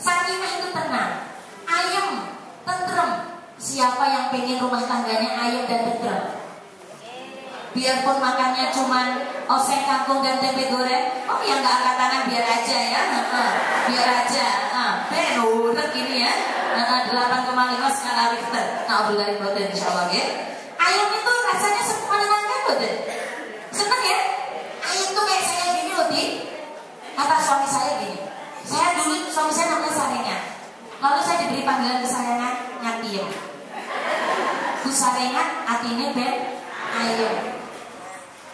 Sakinah itu tenang, ayem, tentrem. Siapa yang pengen rumah tangganya ayem dan tentrem? Biarpun makannya cuman oseng kangkung dan tempe goreng, oh yang nggak angkat tangan biar aja ya, biar aja. Benar gini ya, 8,5 skala Richter. Nah, obrolan boten insyaallah ya. Ayam itu rasanya menenangkan boten. Seneng ya? Ayam tuh kayak saya gini loh, Di. Kata suami saya gini. Saya dulu suami saya namanya Sarengan. Lalu saya diberi panggilan kesayangan Ngatiem. Bu Sarengan artinya ben ayam.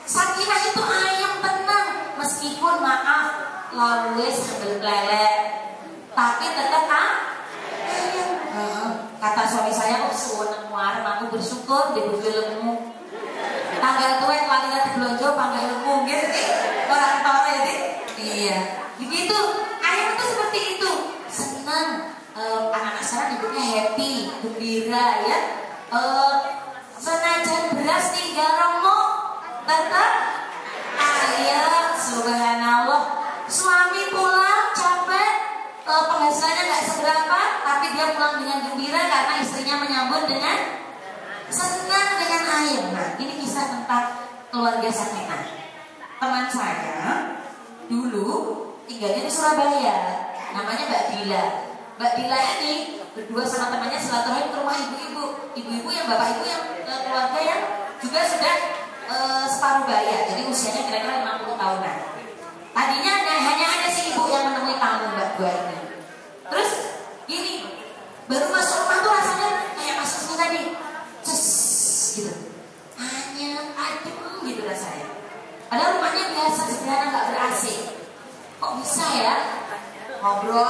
Sakinah itu ayam tenang, meskipun maaf lalu sambil lele, tapi tetap ayam. Kata suami saya, oh suweneng warem aku bersyukur di bojo lemu. Tanggal tuwek lagi nanti belanja panggal lemu gitu. Orang tua ya, Dik. Iya. Begitu, ayam itu seperti itu. Senang, anak-anak sekarang hidupnya happy, gembira ya. Senajan beras tinggal remuk, tetap ayam. Subhanallah. Suami pulang capek, penghasilannya nggak seberapa, tapi dia pulang dengan gembira karena istrinya menyambut dengan senang dengan ayam. Nah, ini kisah tentang keluarga Sakinah. Teman saya dulu tinggalnya di Surabaya, namanya Mbak Dila. Mbak Dila ini berdua sama temannya silaturahmi ke rumah ibu-ibu yang bapak ibu yang keluarga yang juga sudah separuh baya, jadi usianya kira-kira 50 tahunan. Tadinya hanya ada si ibu yang menemui tamu Mbak Dua ini. Terus gini, baru masuk rumah tuh rasanya kayak masuk sini tadi, gitu, hanya adem gitu rasanya. Padahal rumahnya biasa sederhana, nggak ber-AC. Kok bisa ya? Ngobrol,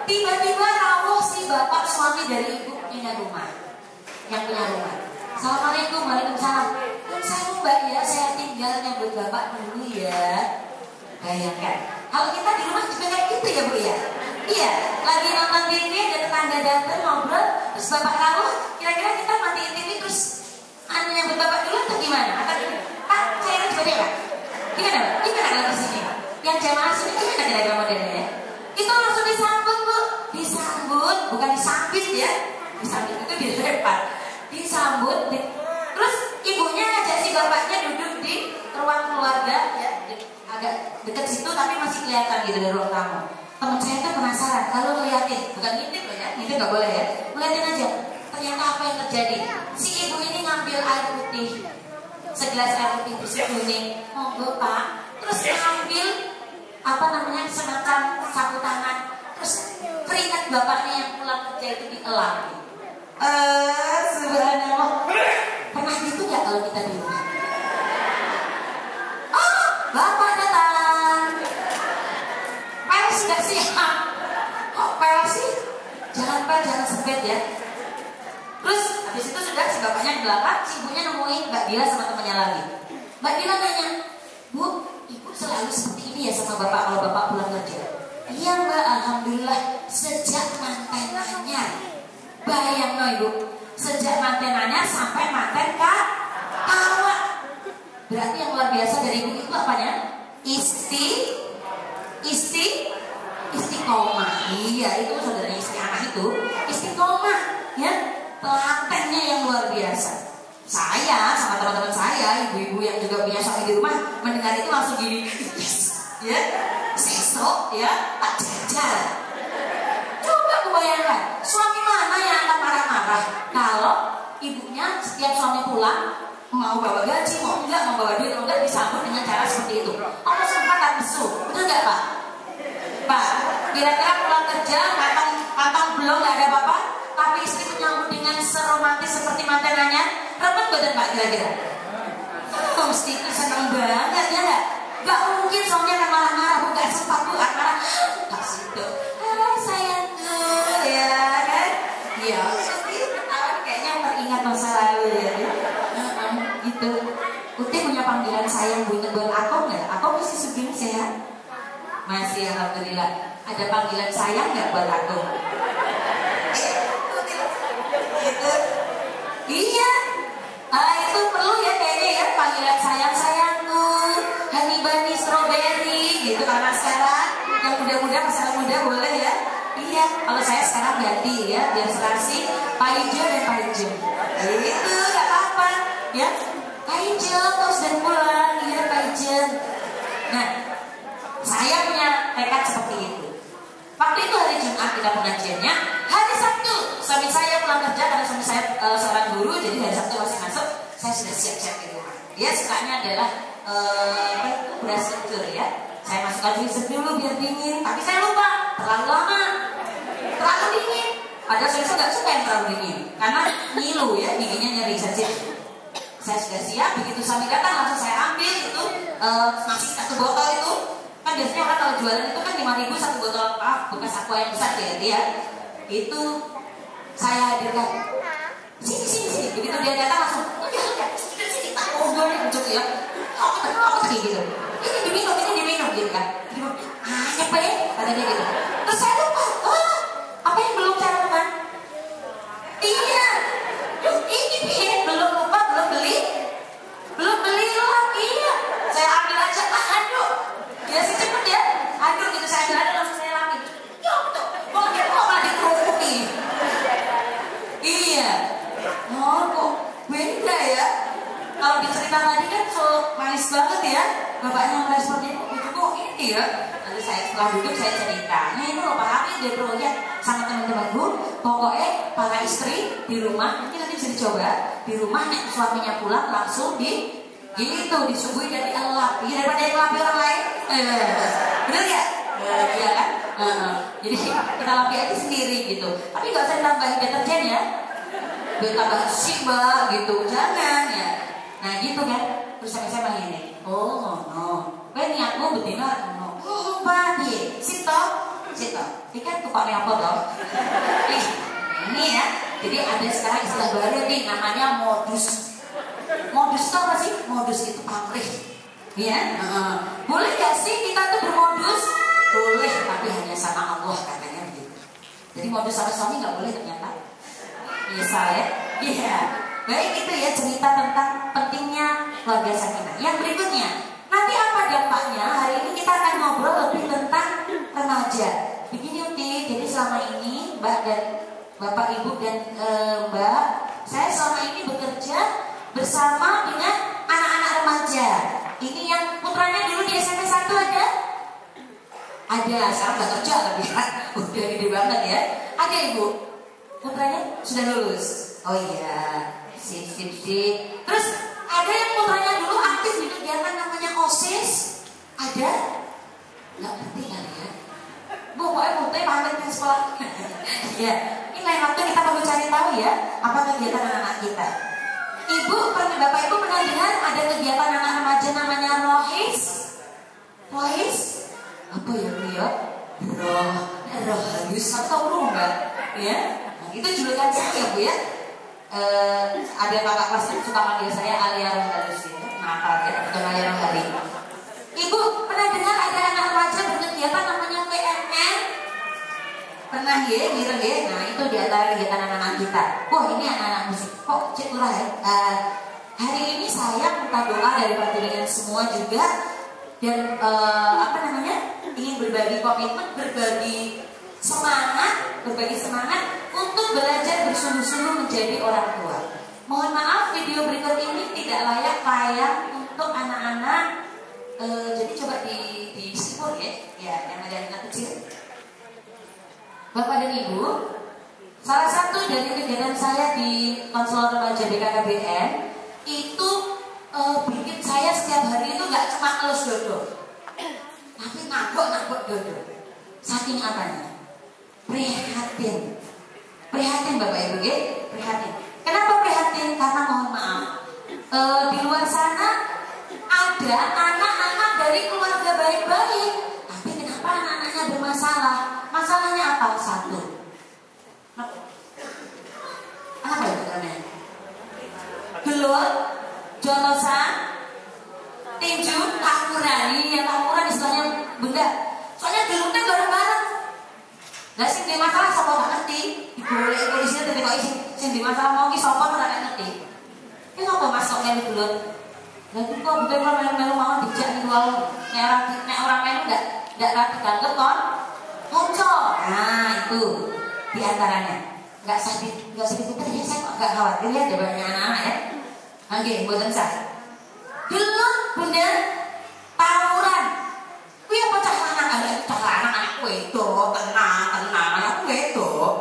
tiba-tiba rawuh si bapak suami dari ibu punya rumah, yang punya rumah. Assalamualaikum, waalaikumsalam. Saya Mbak ya, saya tinggal nyambut bapak dulu ya. Bayangkan, kalau kita di rumah juga kayak gitu ya Bu ya. Iya, lagi nonton TV ada tetangga datang ngobrol, terus bapak rawuh, kira-kira kita matiin TV terus nyambut bapak dulu atau gimana? Atau Pak, saya harus beda Pak. Gimana Pak? Gimana kalau di sini? Yang jamaah sini gimana kira-kira modelnya ya? Itu langsung disambut Bu, disambut, bukan disambit ya. Disambit itu dilempar, disambut. Terus ibunya ngajak si bapaknya duduk di ruang keluarga ya, agak dekat situ tapi masih kelihatan gitu dari ruang tamu. Teman saya tuh penasaran, kalau ngeliatin, bukan ngintip loh ya, ngintip nggak boleh ya, ngeliatin aja. Ternyata apa yang terjadi? Si ibu ini ngambil air putih, segelas air putih bersih kuning, monggo Pak. Terus ngambil apa namanya semacam sapu tangan, terus keringat bapaknya yang pulang kerja itu dielam. Subhanallah. Pernah gitu nggak kalau kita di rumah? Oh, bapak datang. Pers nggak siap? Kok pers sih? Jangan sempit ya. Terus habis itu sudah si bapaknya di belakang, si ibunya nemuin Mbak Dila sama temannya lagi. Mbak Dila nanya, Bu, ibu selalu seperti ini ya sama bapak kalau bapak pulang kerja? Iya Mbak, alhamdulillah sejak mantenannya. Bayang no Ibu, sejak mantenannya sampai manten kawa. Berarti yang luar biasa dari ibu itu apanya? Istiqomah. Iya, itu saudaranya istri anak itu istiqomah ya. Telatennya yang luar biasa. Saya sama teman-teman saya, ibu-ibu yang juga punya suami di rumah, mendengar itu langsung gini, yes, ya, sesok ya, tak jajal. Coba kebayangkan, suami mana yang akan marah-marah kalau ibunya setiap suami pulang mau bawa gaji, mau bawa duit, mau enggak disambut dengan cara seperti itu. Allah sempat tak besu, betul nggak Pak? Pak, kira-kira pulang kerja, matang belum nggak ada apa-apa, tapi istri menyambut dengan seromantis seperti mantenannya, repot badan Pak kira-kira? Oh, mesti itu senang banget ya nggak? Nggak mungkin soalnya akan marah-marah, bukan sempat Bu marah. Tak situ, sayangku ya kan? Ya, kayaknya teringat masa lalu ya. Gitu. Uti punya panggilan sayang Bu, ingat buat Akong nggak? Akong masih sugeng sehat? Masih alhamdulillah. Ada panggilan sayang nggak buat Akong? Gitu. Iya. Itu perlu ya kayaknya ya panggilan sayang sayangku, honey bunny strawberry gitu karena sekarang Yang muda-muda, masalah muda boleh ya. Iya, kalau saya sekarang ganti ya, biar serasi Pak Ijo dan Pak Ijo. Itu gak apa-apa ya. Pak Ijo terus dan pulang, iya Pak Ijo. Nah, saya punya tekad seperti itu. Waktu itu hari Jumat kita pengajiannya, hari Sabtu suami saya pulang kerja karena suami saya seorang guru, jadi hari Sabtu masih masuk, saya sudah siap-siap di rumah. Dia sukanya adalah beras kencur ya. Saya masukkan freezer dulu biar dingin, tapi saya lupa terlalu lama, terlalu dingin. Padahal saya nggak suka yang terlalu dingin, karena ngilu ya, giginya nyeri saja. Saya sudah siap, begitu suami datang langsung saya ambil itu masih satu botol itu. Kan biasanya orang kalau jualan itu kan 5.000 satu botol bekas aqua yang besar ya dia. Itu saya hadirkan. Sini. Begitu dia datang langsung, sini tak ngobrol nih ujuk ya. Aku gitu. Ini diminum gitu kan. Apa ya? Kata dia gitu. Terus saya lupa. Apa yang belum saya lakukan? Iya. Ini belum lupa, belum beli loh. Iya. Saya ambil aja. Aduh. Ya sih cepet ya. Aduh gitu saya ambil aja langsung saya lagi. Ya betul. Kok malah dikerupuk. Iya. Oh kok beda ya. Kalau dicerita tadi kan so manis banget ya. Bapaknya meresponnya itu kok ini ya. Lalu saya setelah duduk saya cerita. Nah itu loh Pak Hamid dia proyek sama teman-temanku. Pokoknya para istri di rumah ini nanti bisa dicoba. Di rumah nih suaminya pulang langsung gitu disuguhi dari elap. Iya daripada yang lapi orang lain. Bener ya? Iya kan? Jadi kita lapi aja sendiri gitu. Tapi nggak usah tambahin deterjen ya. Tambah mbak gitu. Jangan ya. Nah gitu kan. Terus saya bilang ini. Oh no. Niatmu betina no. Mbak iya. Sito. Ini kan tukangnya apa dong? Ini ya. Jadi ada sekarang istilah baru nih namanya modus. Modus itu apa sih? Modus itu pamrih. Ya. Boleh gak sih kita tuh bermodus? Boleh, tapi hanya sama Allah katanya begitu. Jadi modus sama suami nggak boleh ternyata. Iya saya. Iya. Baik itu ya cerita tentang pentingnya keluarga sakinah. Yang berikutnya, nanti apa dampaknya? Hari ini kita akan ngobrol lebih tentang remaja. Begini Uti, jadi selama ini Mbak dan Bapak Ibu dan Mbak, saya selama ini bekerja bersama dengan anak-anak remaja. Ini yang putranya dulu di SMP 1 ada? Ada, sekarang nggak kerja tapi kan udah gede banget ya. Ada Ibu? Putranya sudah lulus. Oh iya, sip. Terus ada yang putranya dulu aktif di kegiatan namanya OSIS. Ada? Nggak ngerti kali ya. Bu, pokoknya putranya pamit ke sekolah. Ya, ini lain waktu kita perlu cari tahu ya apa kegiatan anak-anak kita. Bapak Ibu pernah dengar ada kegiatan anak remaja namanya Rohis? Apa ya Bu ya? Roh halus atau roh Mbak? Ya, nah, itu julukan saya ya Bu ya. Ada kakak kelas yang suka manggil saya Alia Roh halus ya. Nakal ya, bukan Alia Roh halus. Ibu pernah dengar ada anak remaja berkegiatan namanya PMN? Pernah ya, ngira ya. Nah itu di antara kegiatan anak-anak kita. Wah ini anak-anak musik. Kok cek murah ya? Hari ini saya minta doa dari panjenengan semua juga dan ingin berbagi komitmen, berbagi semangat untuk belajar bersungguh-sungguh menjadi orang tua. Mohon maaf video berikut ini tidak layak tayang untuk anak-anak. Jadi coba di skip ya, yang ada anak kecil. Bapak dan Ibu, salah satu dari kegiatan saya di konselor remaja BKKBN itu bikin saya setiap hari itu nggak cuma ngelus dodo, tapi nabok dodo. Saking apanya? Prihatin Bapak Ibu ya, prihatin. Kenapa prihatin? Karena mohon maaf, di luar sana ada anak-anak dari keluarga baik-baik, tapi kenapa anak-anaknya bermasalah? Masalahnya apa? Satu. Apa itu namanya? Gelut, jotosan, tinju, takuran. Iya, takuran istilahnya benda. Soalnya gelutnya bareng-bareng. Lah sing di masalah sapa gak ngerti. Digolek polisi tapi kok sing di masalah mau ki sapa ora ngerti. Ki ngopo Mas kok melu gelut? Lah kok bukan melu-melu mau dijak niku wae. Nek ora melu enggak nggak rapi dianggap konco. Nah itu diantaranya. Nggak sedih putar ya, saya kok nggak khawatir ya ada banyak anak-anak ya. Oke, buatan saya. Gelut bunda tawuran. Kuwi apa cah lanang ada cah lanang anak wedok, tenang anak wedok.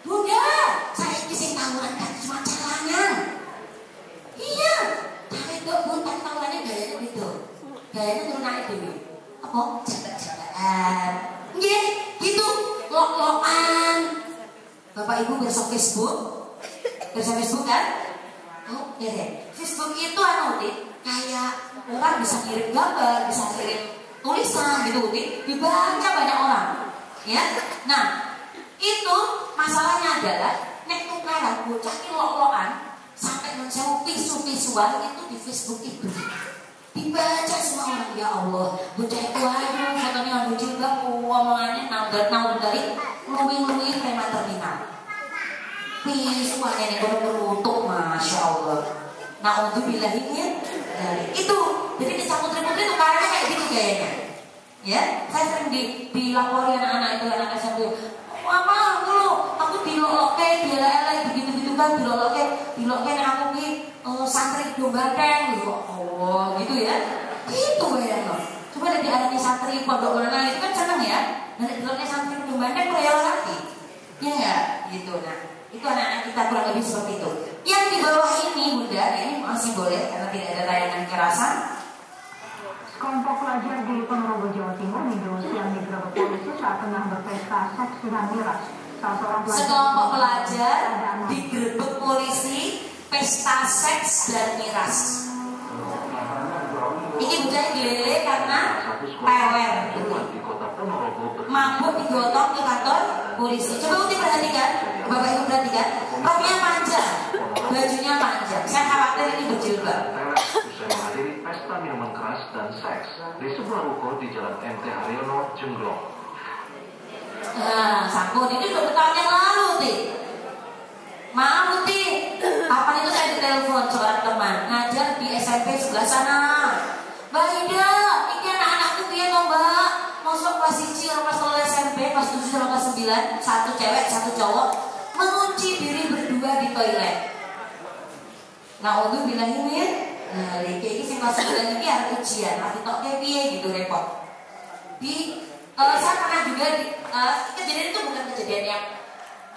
Bunda, saya iki sing tawuran kan cuma cah lanang. Iya, cah wedok bukan tawurannya gayanya gitu. Gayanya turun dhewe. Apa? Jabat-jabatan. Nggih, gitu. Lok-lokan. Bapak Ibu besok Facebook? Besok Facebook kan? Oh, ya deh. Facebook itu kayak orang bisa kirim gambar, bisa kirim tulisan gitu, dibaca banyak orang. Ya. Nah, itu masalahnya adalah nek tukaran bocah ki lok-lokan sampai menjauh pisu-pisuan itu di Facebook itu. Dibaca semua orang, ya Allah, bocah itu aduh, fotonya nganggo jilbab, omongannya naudar dari luwing-luwing preman terminal. Pisuannya nih beruntuk, masya Allah. Nah untuk bilangin dari itu, jadi dicampur-campur itu karena kayak gitu gayanya. Ya, saya sering dilapori anak-anak itu, anak SMP. Mama dulu, aku diloloke, dielek-elek, begitu-gitu kan, diloloke aku nih santri domba teng, gitu. Oh gitu ya, gitu ya loh. Coba dari anaknya santri pondok mana itu kan seneng ya, dari diloloke santri domba teng rela lagi, ya nggak, gitu. Nah itu anak-anak kita kurang lebih seperti itu. Yang di bawah ini Bunda, ini masih boleh karena tidak ada tayangan kekerasan. Kelompok pelajar di Ponorogo, Jawa Timur minggu siang digerebek polisi saat tengah berpesta seks dengan miras. Sekelompok pelajar digerebek polisi pesta seks dan miras. Ini Bunda dilele karena pewer. Mabuk digotong ke kantor polisi. Coba Uti perhatikan, Bapak Ibu perhatikan, roknya panjang, bajunya panjang. Saya khawatir ini berjilbab. Usai menghadiri pesta minuman keras dan seks di sebuah ruko di Jalan MT Haryono, Jenglong. Nah, Sampun ini udah tahun yang lalu, Ti. Maaf, Ti. Kapan itu saya ditelepon seorang teman ngajar di SMP sebelah sana. Mbak Ida, ini anak-anakku piye to, Mbak? Masuk kelas 1 orang kelas SMP, kelas 7 sama kelas 9, satu cewek, satu cowok, mengunci diri berdua di toilet. Nah, untuk bilangin ya, nah, kayak sing kelas 9 ini ada ujian, nanti tok kayak piye gitu repot. Saya pernah juga kejadian itu bukan kejadian yang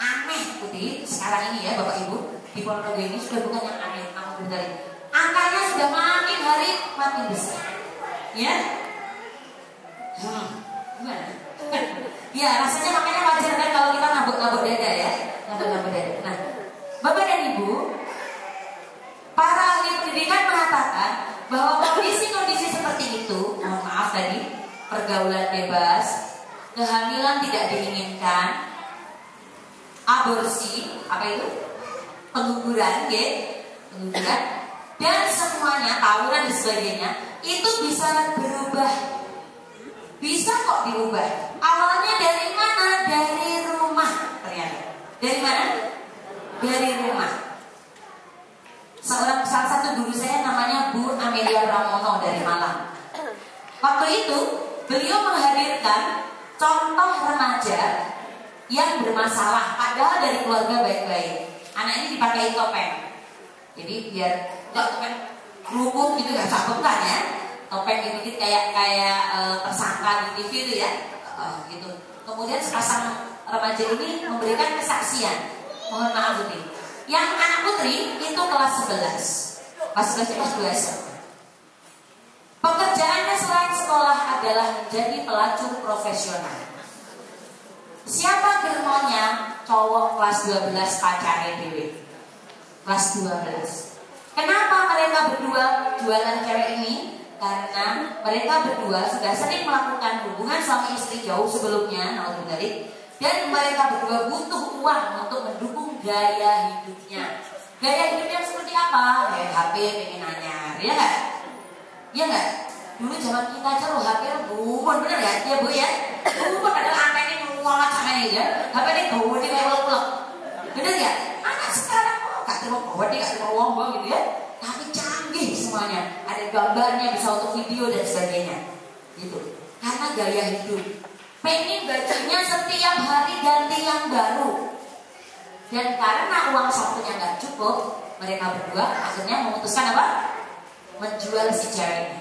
aneh Putih sekarang ini ya Bapak Ibu di Ponorogo ini sudah bukan yang aneh, namun benar angkanya sudah makin hari makin besar, ya. Gimana? Ya rasanya makanya wajar kan kalau kita nabok-nabok dada ya, nabok-nabok dada. Nah, Bapak dan Ibu, para ahli pendidikan mengatakan bahwa kondisi-kondisi seperti itu, mohon maaf tadi, pergaulan bebas, kehamilan tidak diinginkan, aborsi, apa itu? Pengguguran, pengguguran, dan semuanya, tawuran dan sebagainya, itu bisa berubah. Bisa kok diubah. Awalnya dari mana? Dari rumah ternyata. Dari mana? Dari rumah. Salah satu guru saya namanya Bu Amelia Pramono dari Malang. Waktu itu beliau menghadirkan contoh remaja yang bermasalah padahal dari keluarga baik-baik. Anak ini dipakai topeng. Jadi biar nggak topeng kerupuk gitu nggak cakep kan ya. Topeng dikit kayak tersangka di TV itu ya. Gitu. Kemudian sepasang remaja ini memberikan kesaksian. Mohon maaf Budi. Yang anak putri itu kelas 11. Kelas 11 itu kelas 2. Pekerjaannya selain sekolah adalah menjadi pelacur profesional. Siapa germonya? Cowok kelas 12 pacarnya dewe. Kelas 12. Kenapa mereka berdua jualan cewek ini? Karena mereka berdua sudah sering melakukan hubungan suami istri jauh sebelumnya, dan mereka berdua butuh uang untuk mendukung gaya hidupnya. Gaya hidupnya seperti apa? Gaya HP pengen anyar, ya nggak? Ya nggak? Dulu zaman kita aja loh HP bukan bener ya, ya Bu ya. Bukan ada antenanya nuangat sama ini ya. HP ini bawa dia kayak ulang-ulang. Bener ya? Anak sekarang gak terima bawa dia, gak terima uang gitu ya. Tapi canggih semuanya. Ada gambarnya, bisa untuk video dan sebagainya. gitu. Karena gaya hidup, pengen bajunya setiap hari ganti yang baru. Dan karena uang sakunya nggak cukup, mereka berdua akhirnya memutuskan apa? Menjual si cewek ini.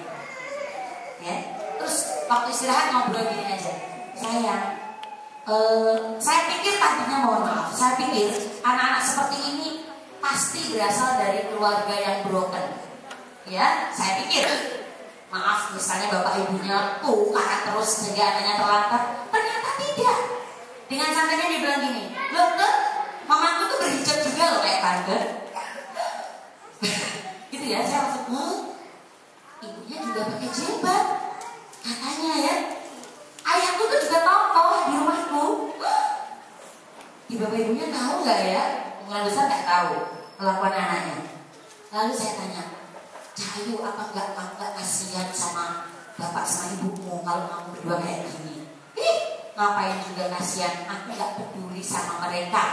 Ya. Terus waktu istirahat ngobrol gini aja, sayang, saya pikir tadinya, mohon maaf, saya pikir anak-anak seperti ini pasti berasal dari keluarga yang broken. Ya, saya pikir, maaf, misalnya bapak ibunya tukaran terus sehingga anaknya terlantar. Ternyata tidak. Dengan santainya dia bilang gini, loh, mamaku tuh berhijab juga loh kayak tante. Gitu ya, saya langsung, ibunya juga pakai jilbab, katanya ya. Ayahku tuh juga tokoh di rumahku. Di bapak ibunya tahu nggak ya? Pengelola besar nggak tahu kelakuan anaknya. Lalu saya tanya, Cahayu, apa nggak kasihan sama bapak sama ibumu kalau kamu berdua kayak gini? Ngapain juga kasihan? Aku nggak peduli sama mereka.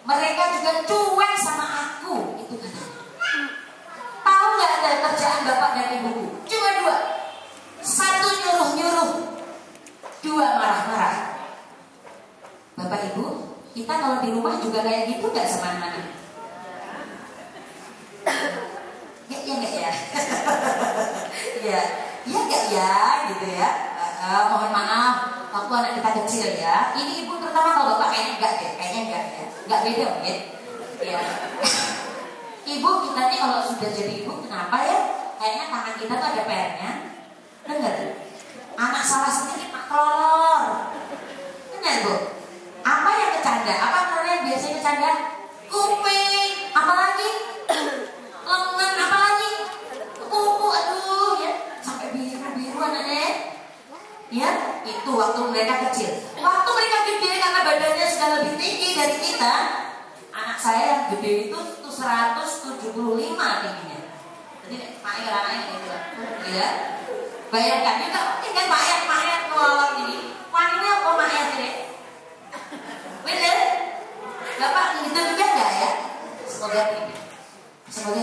Mereka juga cuek sama aku, itu katanya. Tahu nggak ada kerjaan bapak dan ibuku? Cuma dua. Satu nyuruh-nyuruh, dua marah-marah. Bapak ibu, kita kalau di rumah juga kayak gitu nggak sama anak-anak? Ya nggak ya? Ya nggak ya, gitu ya. Mohon maaf, waktu anak kita kecil ya. Ini ibu pertama, kalau bapak kayaknya enggak deh, kayaknya enggak ya, enggak beda mungkin. Ya. Ibu kita nih kalau sudah jadi ibu, kenapa ya? Kayaknya tangan kita tuh ada PR-nya. Dengar, anak salah sedikit mak kelolor. Benar bu? Apa yang kecanda? Apa namanya biasanya kecanda? Kuping, apalagi? Lengan, apalagi? Kuku, aduh ya, sampai biru-biru anaknya. Ya, itu waktu mereka kecil. Waktu mereka gede karena badannya sudah lebih tinggi dari kita. Anak saya yang gede itu 175 tingginya. Jadi Pak anaknya gitu. Ya. Bayangkan juga mungkin kan mayat ngelolor ini. Wanita kok mayat ini? Bener? Bapak gitu juga enggak ya? Semoga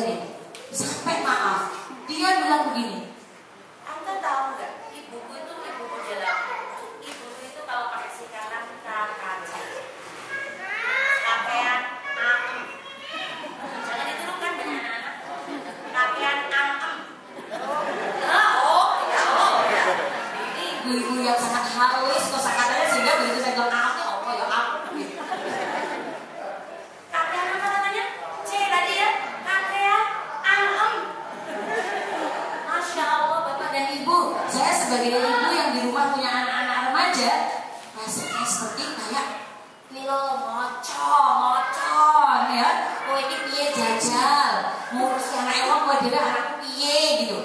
ini. Sampai maaf, dia bilang begini. Anda tahu nggak? Ibuku itu ibuku jalan. Ibuku itu kalau pakai singkatan KKC. Kakean am. Jangan diturunkan dengan anak. Kakean am. Ini ibu-ibu yang sangat halus kosakatanya sehingga begitu saya bilang amnya apa ya am. Kakean apa namanya? C tadi ya. Kakean am. Masya Allah bapak dan ibu, saya sebagai ibu yang di rumah punya anak-anak remaja, rasanya seperti kayak film mocon ya. Oh ini piye jajal, ngurus anak emang buat dia anakku piye gitu.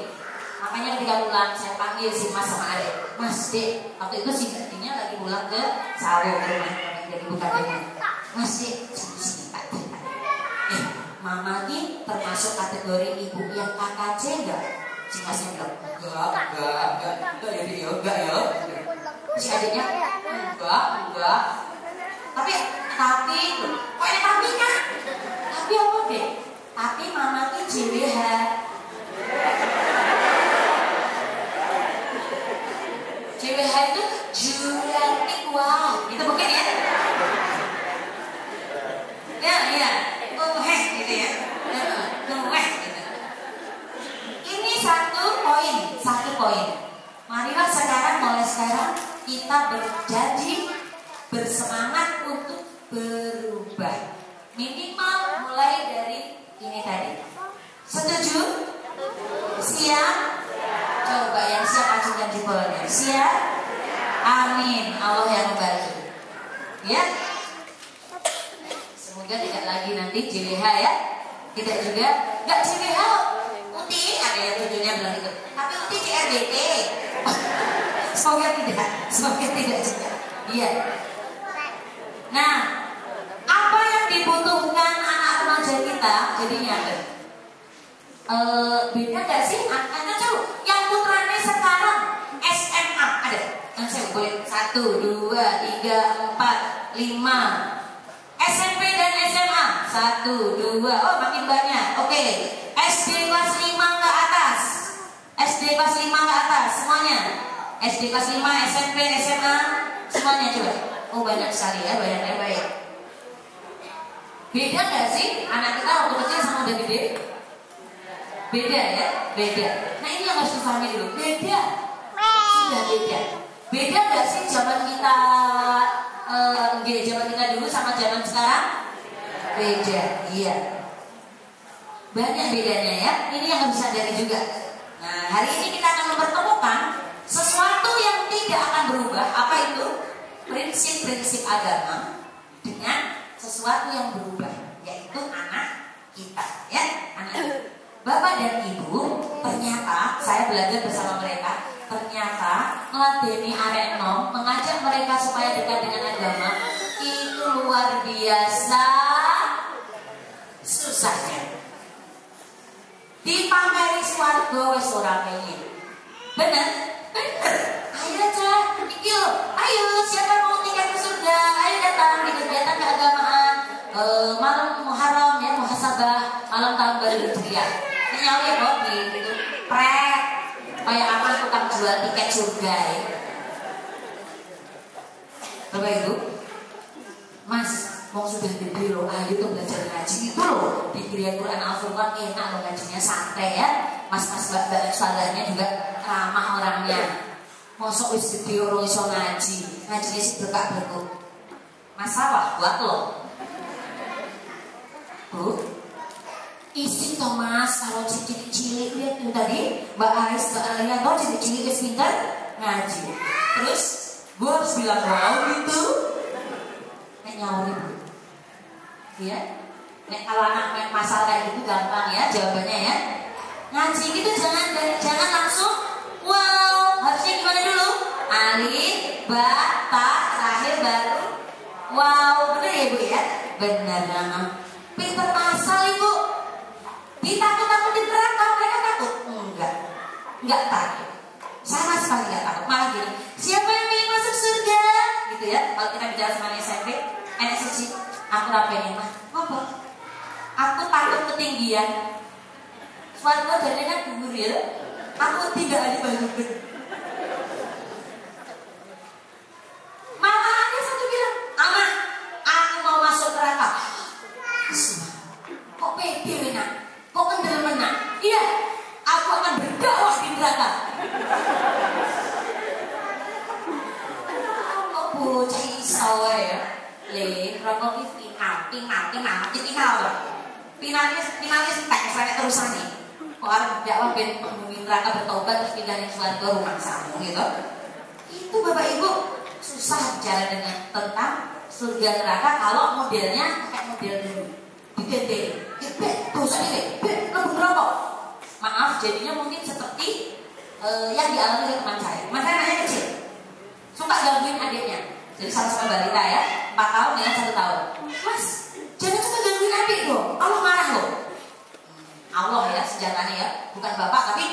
Makanya ketika pulang saya panggil si Mas sama Adek, Mas Dek, waktu itu si Dadinya lagi pulang ke sawah ke rumah dari ibu kakeknya. Mas Dek, sini Pak Dek. Mama ini termasuk kategori ibu yang KKC enggak? Si Masnya bilang, enggak ya. Si adiknya, enggak. Tapi, kok ada tapi kan? Tapi apa deh? Tapi mama ini JWH. JWH itu Jurassic World, itu mungkin ya? Ya. Gitu ya. Gitu. Ini satu poin. Marilah mulai sekarang kita berjanji bersemangat untuk berubah. Minimal mulai dari ini tadi. Setuju? Siap? Coba yang siap ajukan jempolnya. Siap? Amin. Allah yang membantu. Ya. Semoga tidak lagi nanti JWH ya. Tidak juga. Enggak JWH. Uti ada yang tujuannya bilang itu. Tapi Uti CRDT. Semoga tidak juga. Iya. Nah, apa yang dibutuhkan anak remaja kita jadinya beda gak sih? Anda tahu yang putranya sekarang SMA ada. Yang saya boleh 1, 2, 3, 4, 5. SMP dan SMA 1, 2, oh makin banyak. Oke. SD kelas 5 ke atas SD kelas 5 ke atas semuanya. SD kelas 5, SMP, SMA, semuanya coba. Oh banyak sekali ya, banyak. Beda nggak sih anak kita waktu kecil sama udah gede? Beda ya, beda. Nah ini yang harus dipahami dulu. Beda, sudah beda. Beda nggak sih zaman kita, zaman kita dulu sama zaman sekarang? Beda, iya. Banyak bedanya ya. Ini yang harus sadari juga. Nah hari ini kita akan mempertemukan sesuatu yang tidak akan berubah. Apa itu? Prinsip-prinsip agama dengan sesuatu yang berubah, yaitu anak kita, ya, anak kita. Bapak dan Ibu, ternyata saya belajar bersama mereka. Ternyata meladeni arek nom, mengajak mereka supaya dekat dengan agama itu luar biasa susahnya. Dipameri swarga wis ora pengen. Bener? Bener. Ayo aja, iki lho. Ayo siapa mau tiket ke surga? Ayo datang di kegiatan keagamaan malam Muharram ya, muhasabah malam tahun baru Hijriah. Nyawi ya kok gitu. Prek kayak apa tukang jual tiket surga ya. Bapak Ibu, Mas, mau sudah gede loh, ayo tuh belajar ngaji itu loh. Dikira Quran Al-Furqan enak loh ngajinya, santai ya. Mas-mas mbak-mbak salahnya juga ramah orangnya. Mosok wis gede orang iso ngaji, ngajinya sih berkah-berkah. Masalah buat lo. Bu, isi toh Mas, kalau cilik-cilik lihat tuh tadi Mbak Ais, Mbak Alia toh cilik-cilik wis pintar ngaji. Terus gue harus bilang wow gitu. Nek nyawuri Bu. Iya. Nek kalau anak masalah kayak gitu gampang ya jawabannya ya. Ngaji gitu jangan langsung wow. Harusnya gimana dulu? Alif, ba, ta, terakhir baru wow. Bener ya Bu ya? Bener banget. Pinter asal Ibu. Ditakut-takutin neraka, mereka takut? Enggak takut. Sama sekali enggak takut. Malah gini, siapa yang ingin masuk surga? Gitu ya. Kalau kita bicara sama SMP, NSC, aku pengen mah. Apa? Aku takut ketinggian. Suatu jadinya gugur ya. Aku tidak ada bangun. Malah ada satu bilang, Ama, aku mau masuk neraka. Kok pede benar? Kok kendel menang? Iya, aku akan berdakwah di neraka. Kok bocah iso ya? Le, rokok iki final. Finalnya tak sampai terusan nih. Kok arep berdakwah ben penghuni neraka bertobat terus pindah ke surga rumah samu gitu. Itu Bapak Ibu susah bicara dengan tentang surga neraka kalau modelnya kayak model dulu. Didendeng, dosanya lembut rokok. Maaf, jadinya mungkin seperti yang dialami oleh teman saya. Mas saya anaknya kecil, suka gangguin adiknya. Jadi sama-sama balita ya, 4 tahun dengan 1 tahun. Mas, jangan suka gangguin adik dong, Allah marah loh. Allah ya senjatanya ya, bukan bapak tapi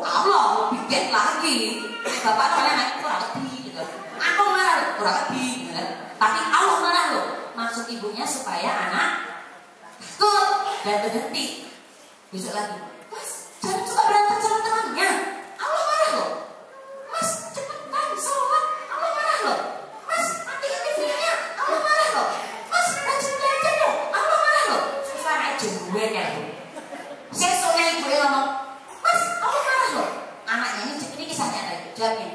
Allah lebih bad lagi. Bapak namanya anak kurang lebih gitu. Aku marah kurang lebih gitu. Tapi Allah marah loh. Maksud ibunya supaya anak takut dan berhenti. Besok lagi, Mas jangan suka berantem sama temannya, Allah marah loh. Mas cepetan sholat, Allah marah loh. Mas matiin TV-nya, Allah marah loh. Mas rajin belajar dong, Allah marah loh. Susah aja gue kan. Sesoknya ibu ngomong, Mas Allah marah loh. Anaknya ini kisah nyata. Jawabnya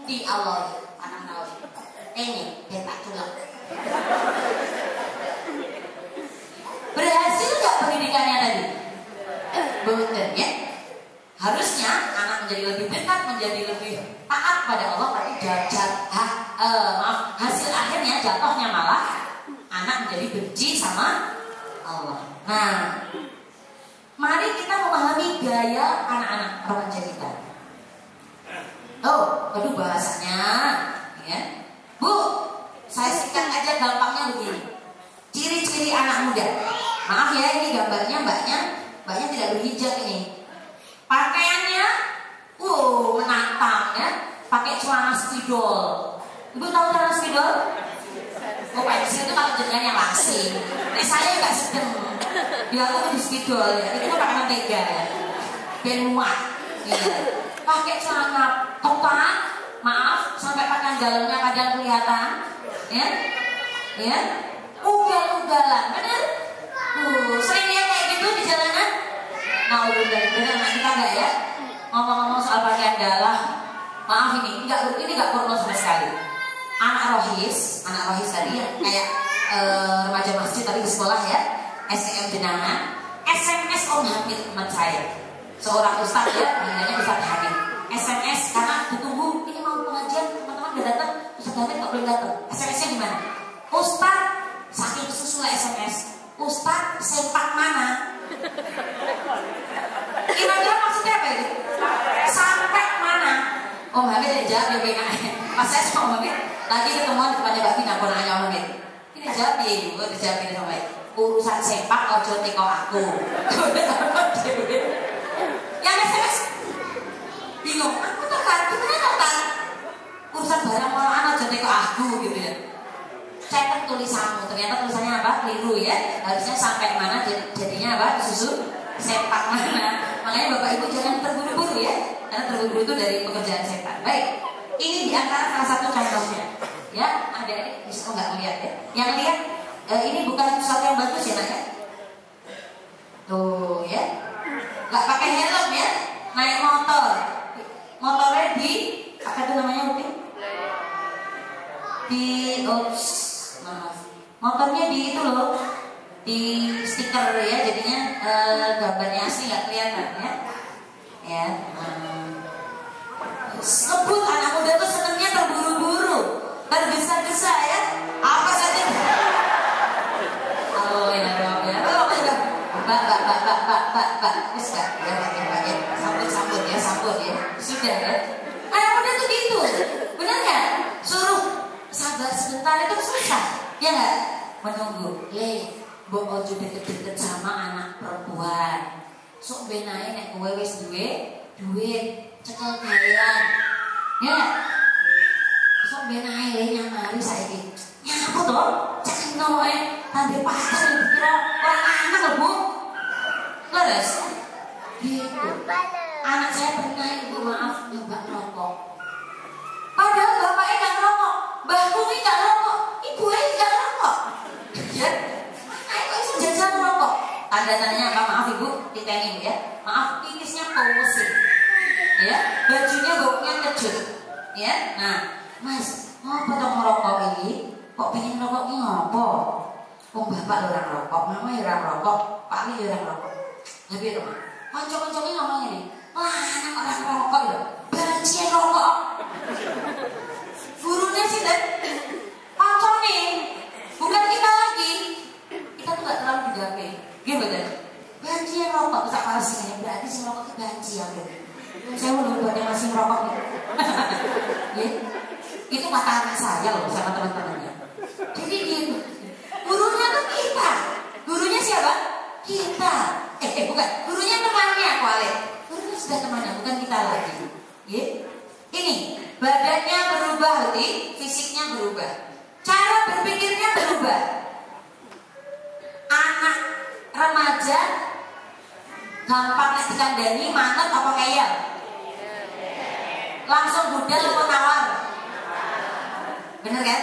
di Allah anak tahu. Ini detak tulang. Berhasil nggak pendidikannya tadi? Betul ya. Harusnya anak menjadi lebih dekat, menjadi lebih taat pada Allah, tapi hasil akhirnya jatuhnya malah anak menjadi benci sama Allah. Nah, mari kita memahami gaya anak-anak remaja kita. Oh, aduh bahasanya, ya. Bu, saya singkat aja gampangnya begini. Ciri-ciri anak muda. Maaf ya, ini gambarnya mbaknya tidak berhijab ini. Pakaiannya, menantang ya. Pakai celana spidol. Ibu tahu celana spidol? Oh, Pak itu kalau jenengan yang langsing. Ini saya nggak sedang. Dia aku di spidol ya. Itu pakai mentega ya. Ben muat. Iya. pakai celana ketat, maaf, sampai pakaian dalamnya kadang kelihatan, ya, ya, ugal-ugalan, bener? Sering lihat kayak gitu di jalanan? Nah, udah bener, nah kita enggak ya? Ngomong-ngomong soal pakaian dalam, maaf ini enggak porno sama sekali. Anak rohis tadi yang kayak remaja masjid tapi di sekolah ya, STM Jenangan, SMS Om Hamid teman saya, seorang ustadz ya, namanya Ustadz Hamid. SMS karena ditunggu, ini mau pengajian, teman-teman udah datang, Ustadz Hamid kok belum datang. SMS-nya gimana? Ustadz, saking susul SMS, Ustadz sempak mana? Kira-kira maksudnya apa itu? Sampai mana? Om Hamid ya jawab ya benar. Pas saya sama Om Hamid lagi ketemuan di depannya Mbak Vina, ponaknya Om Hamid. Ini jawab ya ibu, dijawab ini sama urusan sepak ojo teko aku. Yang SMS bingung, aku tertarik, ternyata urusan barang molaan ojo teko aku gitu ya. Cetak tulisanmu, ternyata tulisannya apa? Keliru ya. Harusnya sampai mana, jadinya apa? Susu sepak mana. Makanya Bapak Ibu jangan terburu-buru ya, karena terburu-buru itu dari pekerjaan sepak. Baik, ini diantara salah satu contohnya. Ya, ada bisa nggak melihat ya? Yang lihat ini bukan sesuatu yang bagus ya nak ya. Tuh ya, nggak pakai helm ya, naik motor, motornya di apa itu namanya mungkin? Di maaf, motornya di itu loh, di stiker ya, jadinya gambarnya asli nggak kelihatan ya. Ya, sebut anak muda tuh senangnya terburu-buru, tergesa-gesa ya, apa saja. Oh ya, Mbak, bisa ya, sambut ya, sudah ya. Anak muda tuh gitu, benar nggak? Suruh sabar sebentar itu susah, ya nggak? Menunggu, mbok ojo deket-deket sama anak perempuan. Sok benae nek kowe wis duit, cekel gawean. Ya. Sok benae nyamari saiki. Nyapa to? Cekno wae, tandhe pasar dikira orang anak lho, Bu. Leres. Gitu. Anak saya pernah ibu maaf nyoba rokok. Padahal bapaknya nggak ngerokok, mbahku ini nggak ngerokok, ibunya nggak ngerokok. Ya, ayo kok bisa jajan ngerokok? Tanda-tandanya apa? Maaf ibu, ditengin ya. Maaf, pipisnya polusi. Ya, bajunya baunya kejut. Ya, nah, Mas, ngapa dong ngerokok ini? Kok pengen ngerokok ini ngopo? Bapak orang rokok, mama orang rokok, Pak Li orang rokok. Lebih rumah. Konco-konconya ngomong ini, wah anak orang rokok loh, bancian rokok. Gurunya sih dan konco nih, bukan kita lagi. Kita tuh gak terlalu digape, gitu betul. Bancian rokok, bisa palsunya berarti si rokok itu banci ya. Saya mau buat yang masih rokok gitu. Ya, itu kata anak saya loh sama teman-temannya. Jadi gitu. Gurunya tuh kita. Gurunya siapa? Kita. Bukan. Gurunya temannya aku Ale. Gurunya sudah temannya, bukan kita lagi. Ya. Ini badannya berubah, fisiknya berubah. Cara berpikirnya berubah. Anak remaja gampang dikandani, manut apa ngeyel? Langsung budal apa nawar? Bener kan?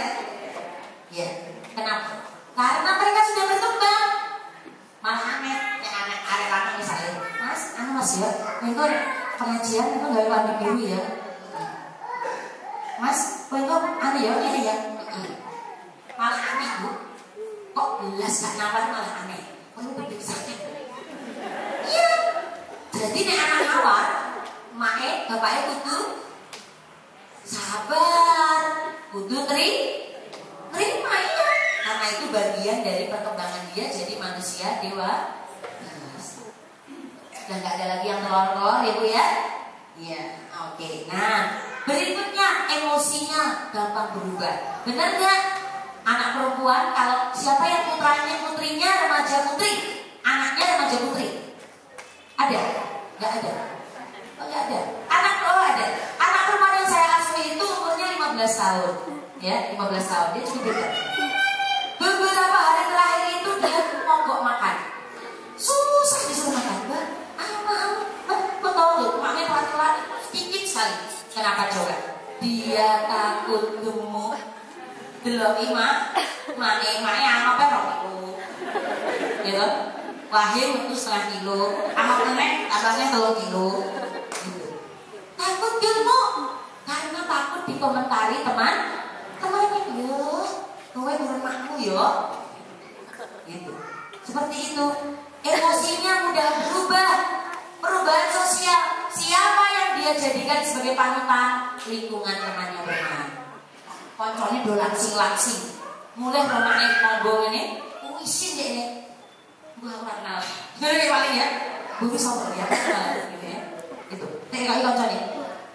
Ya. Kenapa? Karena mereka sudah berkembang. Malah aneh, yang aneh lanang misalnya, Mas ya, itu pengajian itu gak warna biru ya. Mas, itu aneh ya, ini ya. Malah aneh Bu. Kok belas gak nawar malah aneh. Itu bikin sakit. Iya. Jadi nih anak nawar, mae bapaknya kudu sabar, kudu terima ya. Karena itu bagian dari perkembangan dia jadi manusia dewasa. Dan gak ada lagi yang telur-telur ya Bu ya. Iya, oke. Nah, berikutnya emosinya gampang berubah. Benar gak? Anak perempuan kalau siapa yang putrinya remaja putri, anaknya remaja putri. Ada? Gak ada. Oh gak ada. Ada. Anak perempuan yang saya asuh itu umurnya 15 tahun. Ya, 15 tahun. Dia cukup beda. Beberapa hari terakhir itu dia mogok makan. Susah disuruh makan. Betul loh, makanya pelan-pelan sedikit Kenapa coba? Dia takut gemuk. Delok ima, mae apa rong iku. Gitu. Wahim itu 1,5 kilo, amak meneh tambahnya 3 kilo. Gitu. Takut gemuk karena takut dikomentari temannya, yo, kowe turun makmu yo. Gitu. Seperti itu. Emosinya mudah berubah. Perubahan sosial. Siapa yang dia jadikan sebagai panutan? Lingkungan temannya bermain. Koncolnya do langsing. Mulai romae kondom ini, isin deh ini. Gua ora kenal. Bener paling ya. Gua sopo ya. Gitu ya. Itu. Tek kali koncolnya.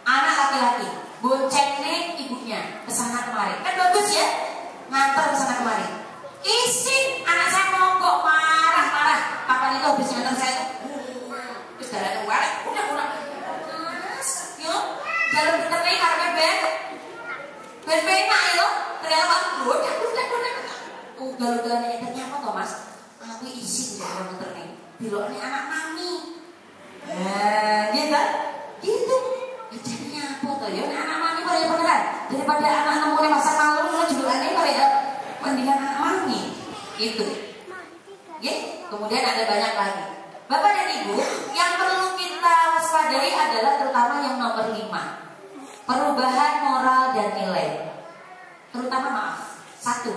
Anak laki-laki bonceng nih ibunya kesana kemari. Kan bagus ya. Ngantar kesana kemari. Isin anak saya mogok marah. Kapan itu habis ngantar saya itu? Terus darahnya warak. Udah. Mas, yo. Jalan kita nih karena ben penak yo. Ternyata udah. Ugal-ugalannya ternyata toh mas. Aku isin ya orang nih. Biloknya anak mami. Gitu. Gitu. Jadinya apa tuh ya? Anak mami pada beneran. Daripada anak nemune masa malu lo juga aneh pada mendingan anak mami. Itu. Ya. Kemudian ada banyak lagi. Bapak dan Ibu, yang perlu kita waspadai adalah terutama yang nomor 5. Perubahan moral dan nilai. Terutama 1.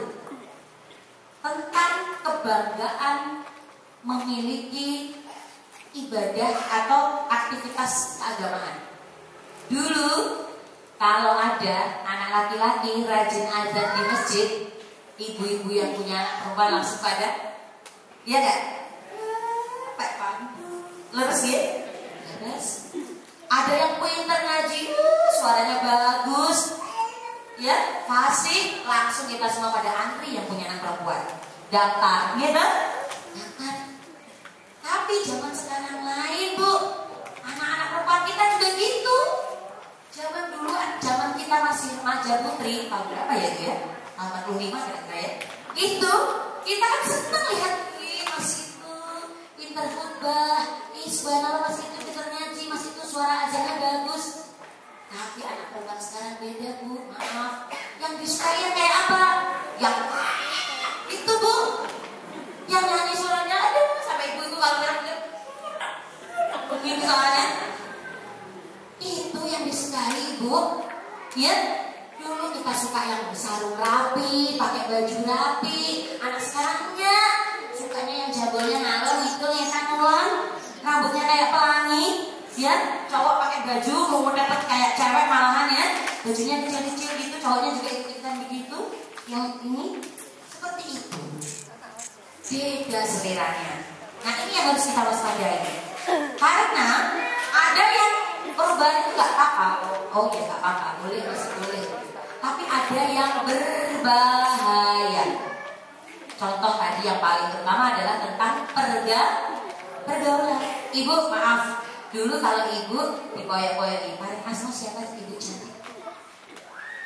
Tentang kebanggaan memiliki ibadah atau aktivitas keagamaan. Dulu kalau ada anak laki-laki rajin azan di masjid, ibu-ibu yang punya anak perempuan langsung pada, iya gak? Leres ya? Leres. Ada yang pintar ngaji, suaranya bagus, ya, fasih, langsung kita semua pada antri yang punya anak perempuan. Daftar, gitu? Daftar. Tapi zaman sekarang lain, Bu. Anak-anak perempuan kita juga gitu. Zaman dulu, zaman kita masih remaja putri, tahun berapa ya itu ya? Tahun 45 kira-kira ya. Itu, kita kan senang lihat, masih itu, pintar khutbah, subhanallah masih itu pintar ngaji, masih itu suara azannya bagus. Tapi anak perempuan sekarang beda, Bu. Maaf. Yang disukai kayak apa? Yang itu, Bu. Yang nyanyi suaranya, aduh, sampai ibu-ibu kalau bilang begini soalnya. Itu yang disukai, Bu. Ya, dulu kita suka yang bersarung rapi, pakai baju rapi. Anak sekarang enggak. Sukanya yang jagolnya ngalor itu, nyetan ulang. Rambutnya kayak pelangi. Ya, cowok pakai baju mau dapat kayak cewek malahan ya. Bajunya kecil-kecil gitu, cowoknya juga ikut-ikutan begitu. Yang ini seperti itu. Beda seleranya. Nah, ini yang harus kita waspadai. Karena ada yang perubahan itu nggak apa-apa. Oh ya nggak apa-apa, boleh masih boleh. Tapi ada yang berbahaya. Contoh tadi yang paling pertama adalah tentang pergaulan. Ibu maaf. Dulu kalau ibu dipoyok-poyoki, paling asma siapa ibu cantik?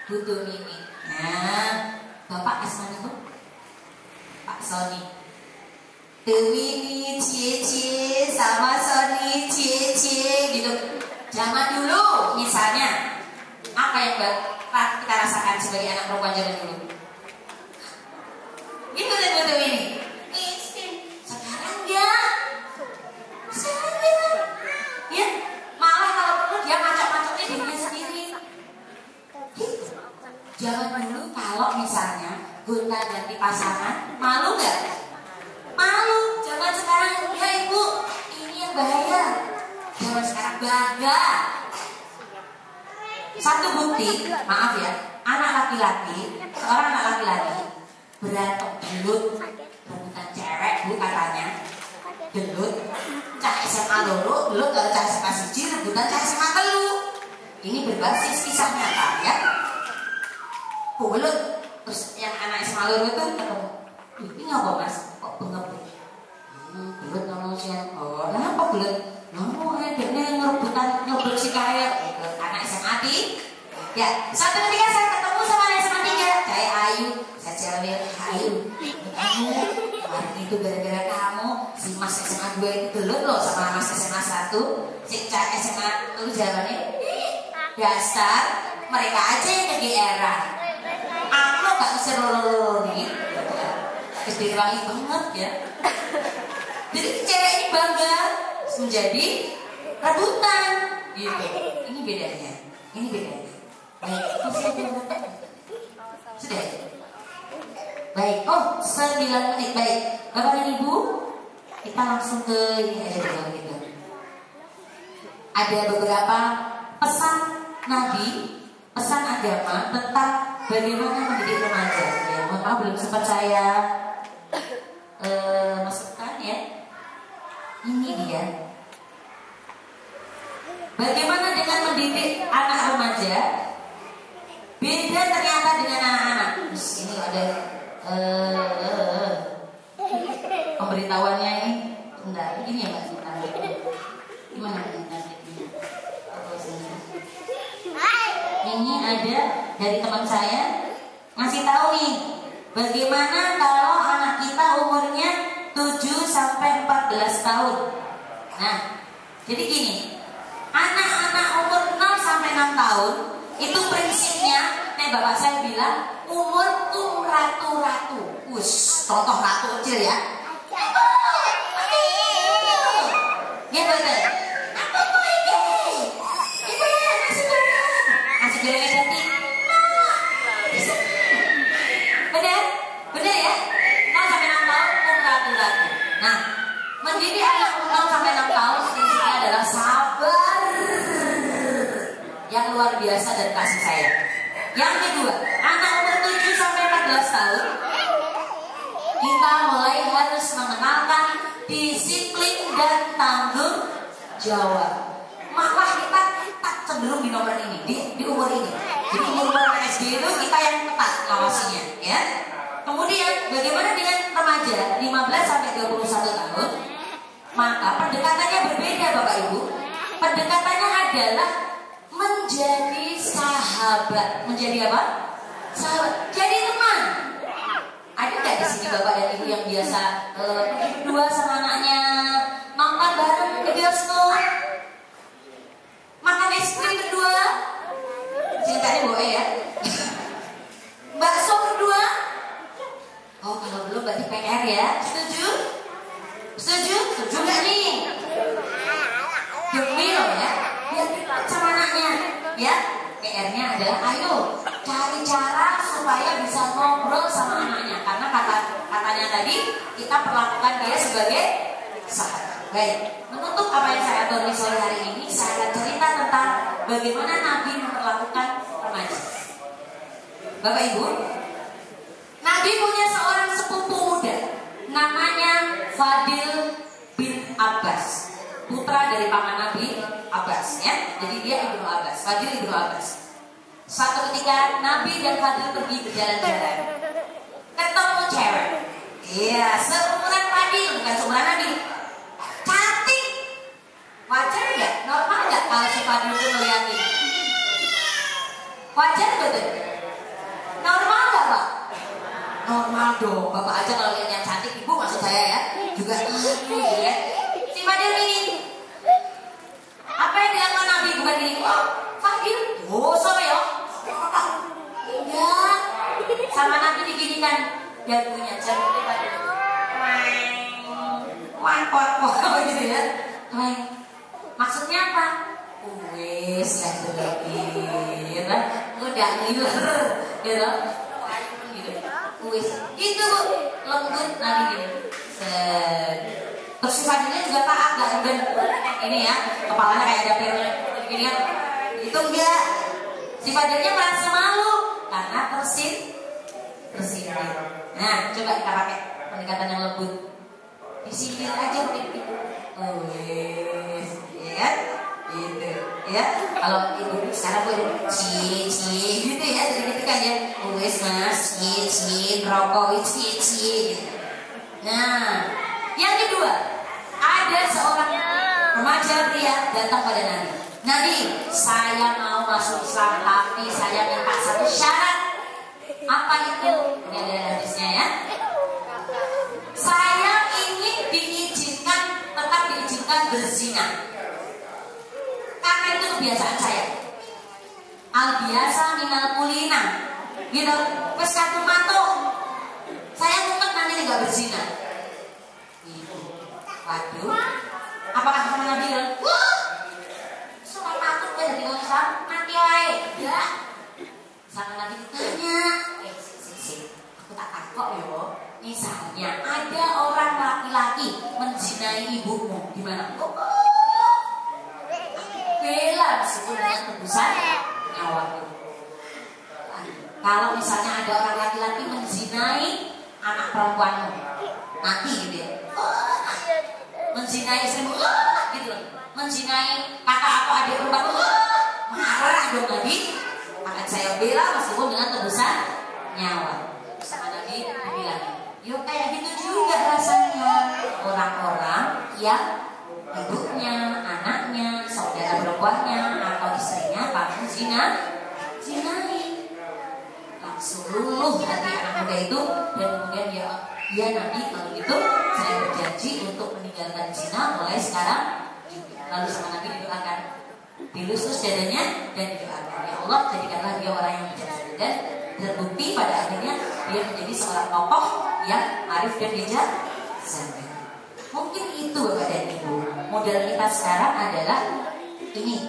Butuh Mimi. Nah, bapak asmanya Bu? Pak Sony. Mimi, cie sama Sony, cie gitu. Zaman dulu, misalnya, apa yang kita rasakan sebagai anak perempuan zaman dulu? Gitu dan butuh Mimi. Sekarang enggak. Ya, malah kalau perlu dia macam-macamnya dirinya sendiri. Gitu. Jangan dulu kalau misalnya gonta ganti pasangan, malu nggak? Malu. Jangan sekarang ya ibu, ini yang bahaya. Jangan sekarang bangga. Satu bukti, maaf ya, anak laki-laki, seorang anak laki-laki berantem gelut, rebutan cewek bu katanya, gelut. Cah SMA loro, gelut kalau cah SMA siji, rebutan cah SMA telu. Ini berbasis kisah nyata ya. Gelut, terus yang anak SMA loro itu ketemu. Ini ngapa mas? Kok bengep? Gelut ngomong siang. Oh, kenapa gelut? Ngomong dia ngerebut si kaya. Anak SMA di. Ya, suatu ketika saya ketemu sama anak SMA 3. Kayak Ayu, saya cewek Ayu. Kemarin itu gara-gara kamu si Mas SMA 2 itu gelut loh sama Mas SMA 1. Si SMA itu jawabannya Dasar mereka aja yang kegeeran. Aku gak bisa lolo nih. Istimewa banget ya. Jadi cewek ini bangga menjadi rebutan gitu. Ini bedanya. Ini bedanya. Baik, sudah. Baik, oh 9 menit. Baik, Bapak dan Ibu, kita langsung ke ini aja dulu gitu. Ada beberapa pesan Nabi, pesan agama tentang bagaimana mendidik remaja. Ya, mohon maaf belum sempat saya masukkan ya. Ini dia. Bagaimana dengan mendidik anak remaja? Beda ternyata dengan anak-anak. Ini ada pemberitahuannya ini. Bentar, ini ya Mbak. Gimana ini? Ini ada dari teman saya ngasih tahu nih, bagaimana kalau anak kita umurnya 7 sampai 14 tahun. Nah, jadi gini, anak-anak umur 0 sampai 6 tahun itu prinsipnya, bapak saya bilang umur tuh ratu-ratu. Contoh ratu kecil ya. Ya betul. Apa mau ini? Ibu ya nasi goreng. Nasi gorengnya ganti. Benar? Benar ya? 0 sampai 6 tahun umur ratu-ratu. Nah, mendidik anak 0 sampai 6 tahun prinsipnya adalah sabar yang luar biasa dan kasih sayang. Yang kedua, anak umur 7 sampai 14 tahun kita mulai harus mengenalkan disiplin dan tanggung jawab. Malah kita cenderung di nomor ini, di umur ini. Jadi umur SD itu kita yang ketat ngawasinya, ya. Kemudian bagaimana dengan remaja 15 sampai 21 tahun? Maka pendekatannya berbeda Bapak Ibu. Pendekatannya adalah menjadi sahabat. Menjadi apa? Sahabat. Jadi teman. Ada nggak di sini Bapak dan Ibu yang biasa berdua sama anaknya nonton bareng di bioskop, makan es krim berdua, ceritanya boleh ya, bakso berdua? Oh kalau belum berarti PR ya. Setuju? Setuju? Setuju nggak nih? Demi loh ya, biar dekat sama anaknya ya. PR-nya adalah ayo cari cara supaya bisa ngobrol sama anaknya, karena katanya tadi kita perlakukan dia sebagai sahabat. Baik, menutup apa yang saya tulis sore hari ini, saya akan cerita tentang bagaimana Nabi memperlakukan remaja. Bapak Ibu, Nabi punya seorang sepupu muda namanya Fadil bin Abbas, putra dari paman Nabi Abbas ya. Jadi dia Ibnu Abbas, Fadil Ibnu Abbas. Suatu ketika Nabi dan Fadil pergi berjalan-jalan, ketemu cewek. Iya, seumuran Fadil, bukan seumuran Nabi. Cantik. Wajar nggak? Normal nggak kalau si Fadil itu ngeliatin? Wajar betul? Normal nggak Pak? Normal dong. Bapak aja kalau lihat yang cantik, Ibu maksud saya ya, juga gitu ya. Si Fadil ini apa yang dilakukan Nabi? Bukan gini, oh Fadil, oh sorry ya. Enggak, sama Nabi diginikan jantungnya, jantungnya Fadil. Wah, gitu ya. Maksudnya apa? Wes, gak terlebih, udah ngiler, gitu. Wes, itu Bu, lembut Nabi gini. Terus si Fadilnya juga taat, gak dan ini ya, kepalanya kayak ada pirnya gini ya. Itu enggak. Si Fadilnya merasa malu karena tersindir. Nah, coba kita pakai pendekatan yang lembut. Disindir aja gitu. Oh yes, ya, gitu, ya. Kalau ibu sekarang gue ci gitu ya, jadi gitu kan ya. Oh yes mas, ci rokok, ci. Nah, yang kedua, ada seorang remaja pria datang pada Nabi. Nabi, saya mau masuk Islam, tapi saya minta satu syarat. Apa itu? Ini ada hadisnya ya. Saya ingin tetap diizinkan berzina. Karena itu kebiasaan saya. al biasa minal kulina gitu, wes katu matung saya mumet nanti nggak berzina gitu. Waduh, apakah sama Nabi bilang wah surat matung kan dari Islam nanti wae ya sama Nabi ditanya aku tak takut ya, misalnya ada orang laki-laki menzinai ibumu gimana? Bela meskipun dengan tebusan nyawamu. Kalau misalnya ada orang laki-laki menzinai anak perempuanmu, nanti gitu ya, menzinai istrimu, gitu loh, menzinai kakak atau adik perempuanmu, marah dong Nabi. Akan saya bela meskipun dengan tebusan nyawa. Sama Nabi bilang, yuk kayak gitu juga rasanya orang-orang yang ibunya, anaknya, saudara perempuannya atau istrinya kamu zinai, langsung luluh hati anak muda itu dan kemudian dia Nabi kalau gitu saya berjanji untuk meninggalkan zina mulai sekarang juga. Lalu sama Nabi didoakan, dilus dadanya dan didoakan ya Allah jadikanlah dia orang yang bijaksana dan terbukti pada akhirnya dia menjadi seorang tokoh yang arif dan bijaksana. Mungkin itu Bapak dan Ibu. Model kita sekarang adalah ini.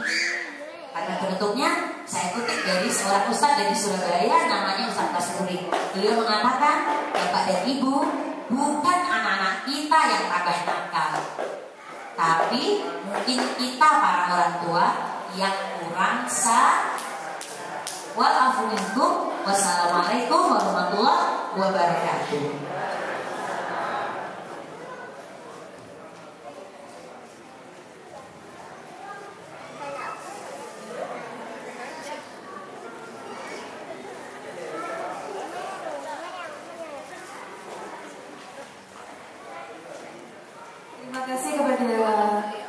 Karena penutupnya saya kutip dari seorang ustadz dari Surabaya namanya Ustadz Kasuri. Beliau mengatakan, Bapak dan Ibu, bukan anak-anak kita yang tambah nakal, tapi mungkin kita para orang tua yang kurang wa'afu minkum. Wassalamualaikum warahmatullahi wabarakatuh. Terima kasih kepada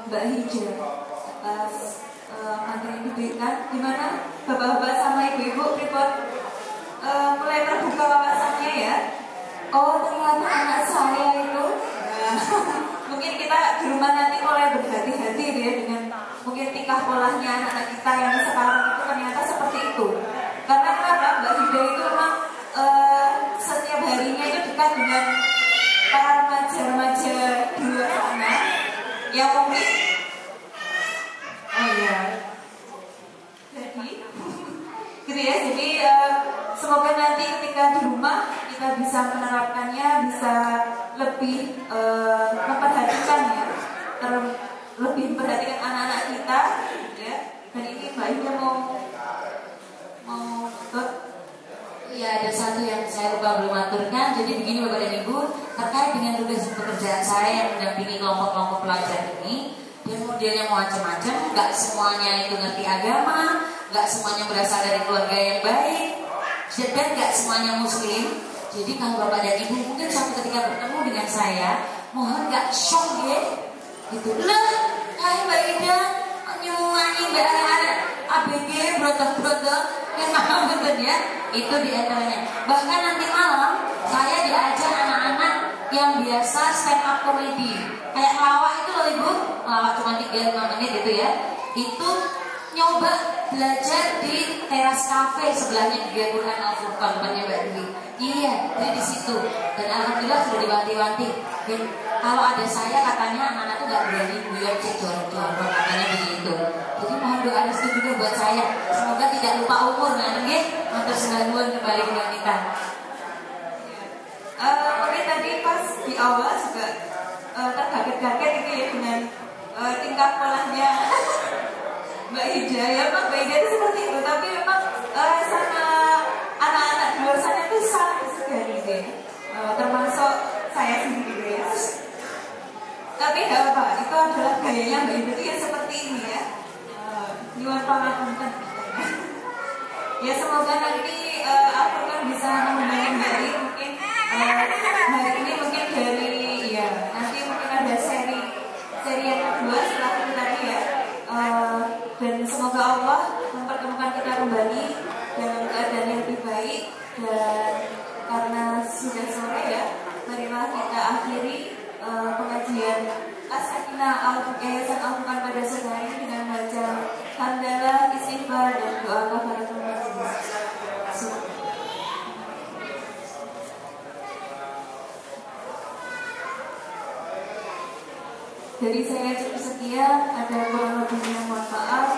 Mbak Hija atas materi yang diberikan. Gimana bapak-bapak sama ibu-ibu pripot mulai terbuka wawasannya ya. Oh ternyata anak saya itu mungkin kita di rumah nanti mulai berhati-hati ya dengan mungkin tingkah polanya anak-anak kita yang sekarang itu ternyata seperti itu. Karena kenapa Mbak Hija itu memang setiap harinya itu dekat dengan para remaja-remaja di luar sana yang mungkin gitu ya. Jadi semoga nanti ketika di rumah kita bisa menerapkannya, bisa lebih memperhatikan ya, lebih memperhatikan anak-anak kita ya. Dan ini Mbak Ida mau ya ada satu yang saya lupa belum aturkan. Jadi begini Bapak dan Ibu, terkait dengan tugas pekerjaan saya yang mendampingi kelompok-kelompok pelajar ini, dia modelnya macam-macam, nggak semuanya itu ngerti agama, nggak semuanya berasal dari keluarga yang baik, dan nggak semuanya muslim. Jadi kalau Bapak dan Ibu mungkin suatu ketika bertemu dengan saya, mohon nggak shock ya, gitu lah, kayak Mbak Ida nyuwangi Mbak ada ABG broto-broto yang mahal betul ya. Itu diantaranya. Bahkan nanti malam saya diajak anak-anak yang biasa stand up comedy, kayak ngelawak itu loh Ibu, ngelawak cuma 3-5 menit itu ya. Itu nyoba belajar di teras kafe sebelahnya di Quran Al-Furqan tempatnya Mbak Dewi. Iya, jadi di situ. Dan alhamdulillah sudah diwanti-wanti. Dan kalau ada saya katanya anak-anak tuh nggak berani guyon cek jorok-jorok katanya begitu. Jadi mohon doa restu juga buat saya. Semoga tidak lupa umur nanti ya. Matur 90-an kembali ke wanita. Oke, tadi pas di awal juga terkaget-kaget gitu ya dengan tingkah polanya Mbak Hija ya. Mbak Hija itu seperti itu, tapi memang sama anak-anak di luar sana itu sangat sekali gitu ya. Termasuk saya sendiri ya. Tapi gak apa, itu adalah gayanya Mbak Hija itu ya seperti ini ya. Nyuwun pangapunten. Ya semoga nanti aku kan bisa mengembangkan dari mungkin hari ini mungkin dari ya nanti mungkin ada seri yang kedua setelah itu tadi ya. Dan semoga Allah mempertemukan kita kembali dalam keadaan yang lebih baik. Dan karena sudah sore ya, marilah kita akhiri pengajian As-Sakinah Al-Yayasan Al-Furqan pada sore hari dengan baca hamdalah, istighfar dan doa kafaratul Dari saya cukup sekian, ada kurang lebihnya mohon maaf.